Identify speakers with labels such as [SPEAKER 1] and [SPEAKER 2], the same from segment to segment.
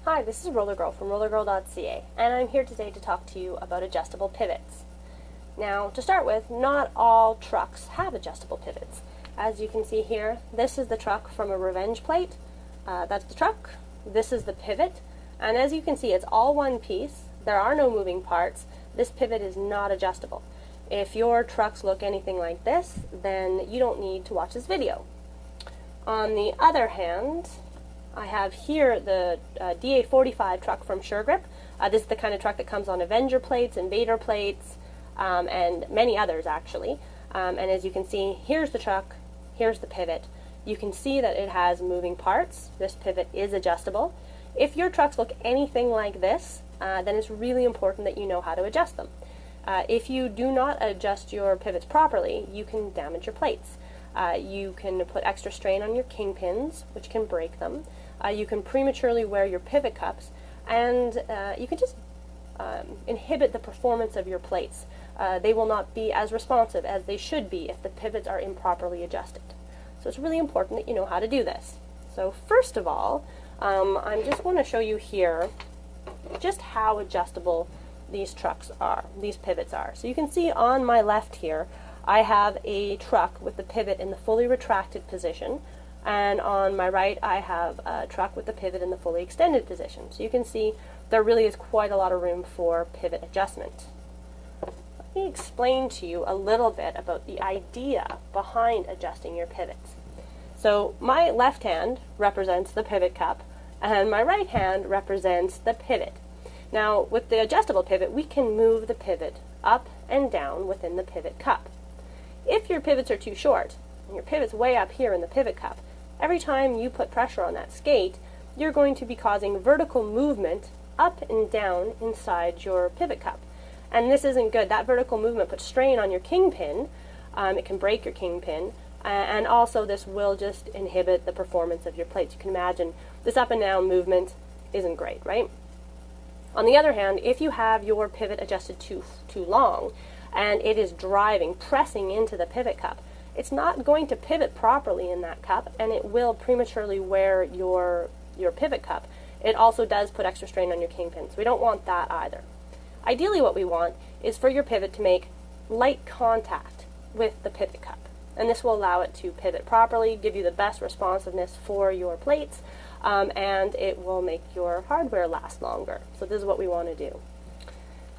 [SPEAKER 1] Hi, this is RollerGirl from rollergirl.ca, and I'm here today to talk to you about adjustable pivots. Now, to start with, not all trucks have adjustable pivots. As you can see here, this is the truck from a Revenge plate. That's the truck. This is the pivot. And as you can see, it's all one piece. There are no moving parts. This pivot is not adjustable. If your trucks look anything like this, then you don't need to watch this video. On the other hand, I have here the DA45 truck from Sure-Grip. This is the kind of truck that comes on Avenger plates, Invader plates, and many others actually. And as you can see, here's the truck, here's the pivot. You can see that it has moving parts. This pivot is adjustable. If your trucks look anything like this, then it's really important that you know how to adjust them. If you do not adjust your pivots properly, you can damage your plates. You can put extra strain on your kingpins, which can break them. You can prematurely wear your pivot cups, and you can just inhibit the performance of your plates. They will not be as responsive as they should be if the pivots are improperly adjusted. So it's really important that you know how to do this. So first of all, I'm just going to show you here just how adjustable these trucks are, these pivots are. So you can see on my left here, I have a truck with the pivot in the fully retracted position, and on my right I have a truck with the pivot in the fully extended position. So you can see there really is quite a lot of room for pivot adjustment. Let me explain to you a little bit about the idea behind adjusting your pivots. So my left hand represents the pivot cup, and my right hand represents the pivot. Now with the adjustable pivot, we can move the pivot up and down within the pivot cup. If your pivots are too short, and your pivot's way up here in the pivot cup, every time you put pressure on that skate, you're going to be causing vertical movement up and down inside your pivot cup. And this isn't good. That vertical movement puts strain on your kingpin. It can break your kingpin, and also this will just inhibit the performance of your plates. You can imagine this up and down movement isn't great, right? On the other hand, if you have your pivot adjusted too long, and it is driving, pressing into the pivot cup, it's not going to pivot properly in that cup, and it will prematurely wear your pivot cup. It also does put extra strain on your kingpin, so we don't want that either. Ideally what we want is for your pivot to make light contact with the pivot cup, and this will allow it to pivot properly, give you the best responsiveness for your plates, and it will make your hardware last longer. So this is what we want to do.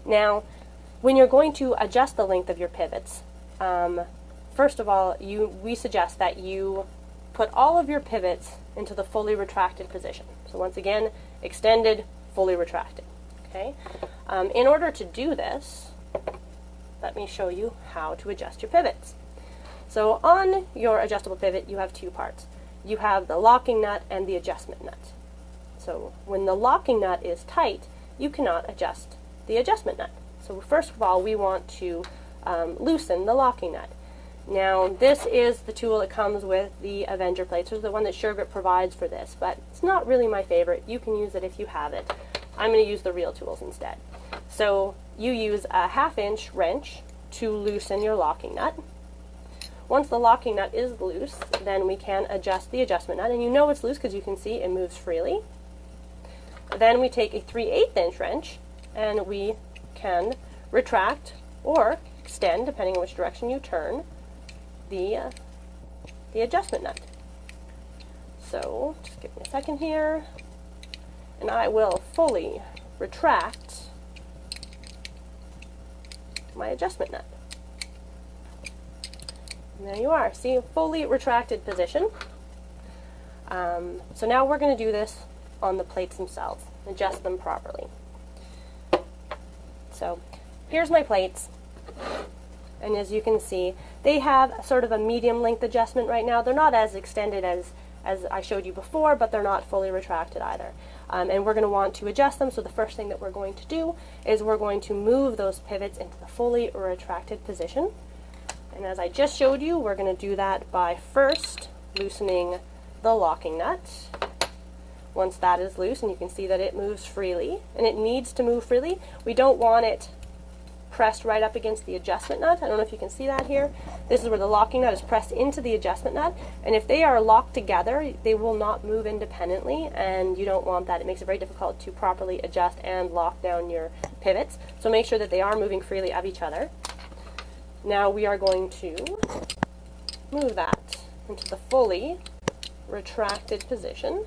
[SPEAKER 1] Now, when you're going to adjust the length of your pivots, first of all, we suggest that you put all of your pivots into the fully retracted position. So once again, extended, fully retracted. Okay? In order to do this, let me show you how to adjust your pivots. So on your adjustable pivot, you have two parts. You have the locking nut and the adjustment nut. So when the locking nut is tight, you cannot adjust the adjustment nut. So first of all, we want to loosen the locking nut. Now this is the tool that comes with the Avenger plates. This is the one that Sure-Grip provides for this, but it's not really my favorite. You can use it if you have it. I'm going to use the real tools instead. So you use a 1/2-inch wrench to loosen your locking nut. Once the locking nut is loose, then we can adjust the adjustment nut, and you know it's loose because you can see it moves freely. Then we take a 3/8-inch wrench, and we can retract or extend, depending on which direction you turn, the adjustment nut. So just give me a second here, and I will fully retract my adjustment nut. And there you are. See, fully retracted position. So now we're going to do this on the plates themselves, adjust them properly. So here's my plates, and as you can see, they have sort of a medium length adjustment right now. They're not as extended as I showed you before, but they're not fully retracted either. And we're going to want to adjust them, so the first thing that we're going to do is we're going to move those pivots into the fully retracted position. And as I just showed you, we're going to do that by first loosening the locking nut. Once that is loose, and you can see that it moves freely, and it needs to move freely, we don't want it pressed right up against the adjustment nut. I don't know if you can see that here. This is where the locking nut is pressed into the adjustment nut, and if they are locked together, they will not move independently, and you don't want that. It makes it very difficult to properly adjust and lock down your pivots. So make sure that they are moving freely of each other. Now we are going to move that into the fully retracted position.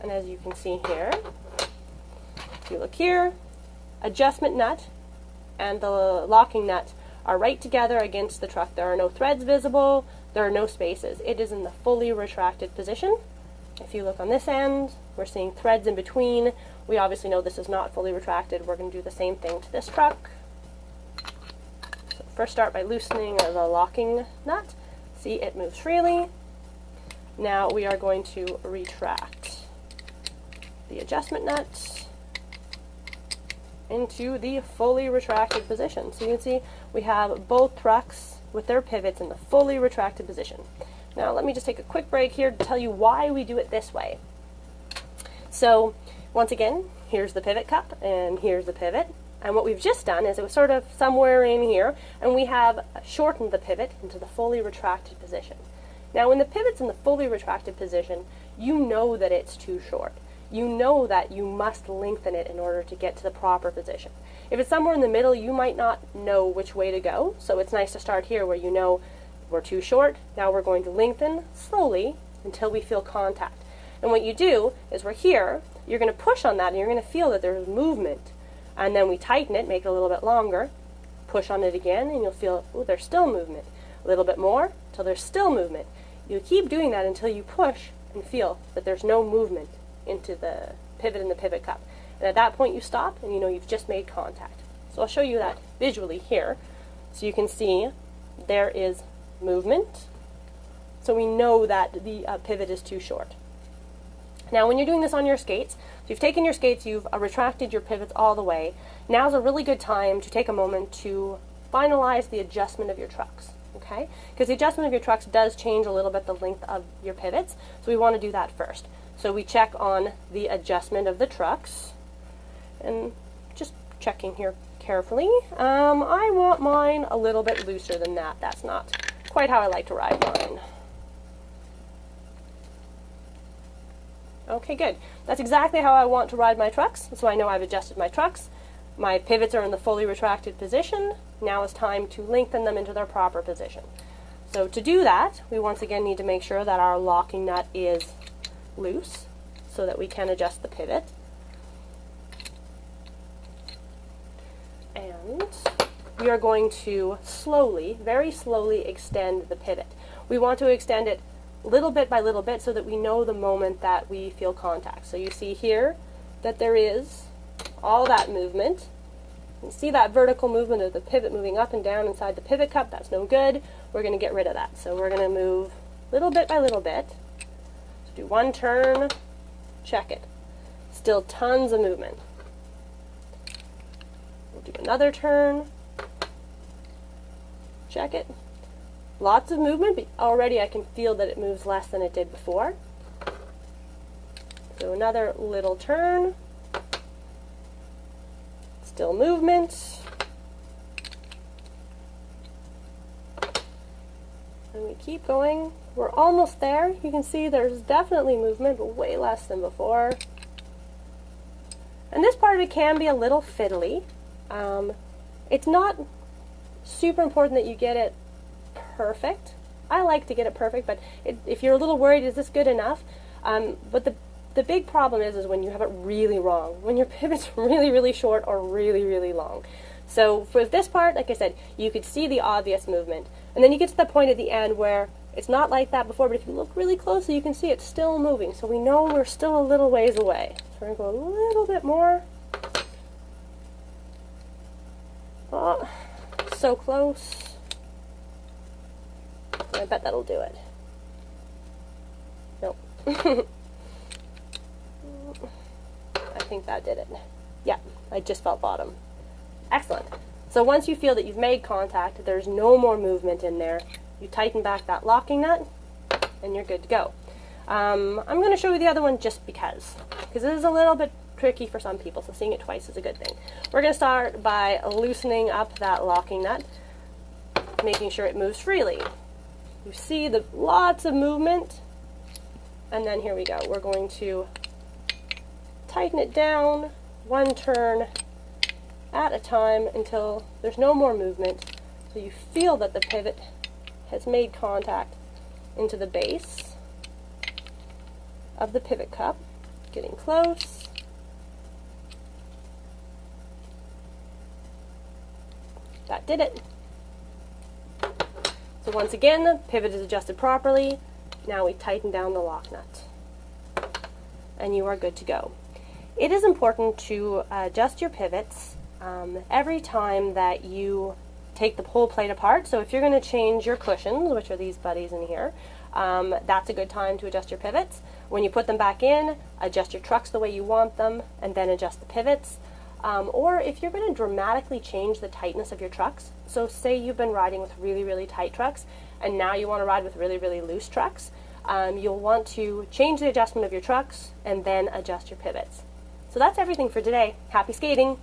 [SPEAKER 1] And as you can see here, if you look here, adjustment nut and the locking nut are right together against the truck. There are no threads visible, there are no spaces. It is in the fully retracted position. If you look on this end, we're seeing threads in between. We obviously know this is not fully retracted. We're going to do the same thing to this truck. So first start by loosening the locking nut. See, it moves freely. Now we are going to retract the adjustment nut into the fully retracted position. So you can see we have both trucks with their pivots in the fully retracted position. Now let me just take a quick break here to tell you why we do it this way. So once again, here's the pivot cup and here's the pivot. And what we've just done is it was sort of somewhere in here, and we have shortened the pivot into the fully retracted position. Now when the pivot's in the fully retracted position, you know that it's too short. You know that you must lengthen it in order to get to the proper position. If it's somewhere in the middle, you might not know which way to go, so it's nice to start here where you know we're too short. Now we're going to lengthen slowly until we feel contact. And what you do is we're here, you're going to push on that and you're going to feel that there's movement. And then we tighten it, make it a little bit longer, push on it again, and you'll feel, oh, there's still movement. A little bit more until there's still movement. You keep doing that until you push and feel that there's no movement into the pivot in the pivot cup. And at that point you stop and you know you've just made contact. So I'll show you that visually here. So you can see there is movement. So we know that the pivot is too short. Now when you're doing this on your skates, so you've taken your skates, you've retracted your pivots all the way. Now's a really good time to take a moment to finalize the adjustment of your trucks. Okay? Because the adjustment of your trucks does change a little bit the length of your pivots, so we want to do that first. So we check on the adjustment of the trucks, and just checking here carefully. I want mine a little bit looser than that. That's not quite how I like to ride mine. Okay, good. That's exactly how I want to ride my trucks, so I know I've adjusted my trucks. My pivots are in the fully retracted position. Now it's time to lengthen them into their proper position. So to do that, we once again need to make sure that our locking nut is loose so that we can adjust the pivot. And we are going to slowly, very slowly extend the pivot. We want to extend it little bit by little bit so that we know the moment that we feel contact. So you see here that there is all that movement. You see that vertical movement of the pivot moving up and down inside the pivot cup. That's no good. We're going to get rid of that. So we're going to move little bit by little bit. Do one turn, check it. Still tons of movement. We'll do another turn, check it. Lots of movement, but already I can feel that it moves less than it did before. So another little turn, still movement. And we keep going. We're almost there. You can see there's definitely movement, but way less than before. And this part of it can be a little fiddly. It's not super important that you get it perfect. I like to get it perfect, but if you're a little worried, is this good enough? But the big problem is when you have it really wrong, when your pivot's really, really short or really, really long. So for this part, like I said, you could see the obvious movement. And then you get to the point at the end where it's not like that before, but if you look really closely, you can see it's still moving. So we know we're still a little ways away. So we're going to go a little bit more. Oh, so close. I bet that'll do it. Nope. I think that did it. Yeah, I just felt bottom. Excellent. So once you feel that you've made contact, there's no more movement in there, you tighten back that locking nut, and you're good to go. I'm going to show you the other one just because it is a little bit tricky for some people, so seeing it twice is a good thing. We're going to start by loosening up that locking nut, making sure it moves freely. You see the lots of movement, and then here we go. We're going to tighten it down one turn at a time until there's no more movement, so you feel that the pivot has made contact into the base of the pivot cup. Getting close. That did it. So once again, the pivot is adjusted properly. Now we tighten down the lock nut, and you are good to go. It is important to adjust your pivots every time that you take the whole plate apart. So if you're going to change your cushions, which are these buddies in here, that's a good time to adjust your pivots. When you put them back in, adjust your trucks the way you want them, and then adjust the pivots. Or if you're going to dramatically change the tightness of your trucks, so say you've been riding with really, really tight trucks, and now you want to ride with really, really loose trucks, you'll want to change the adjustment of your trucks and then adjust your pivots. So that's everything for today. Happy skating!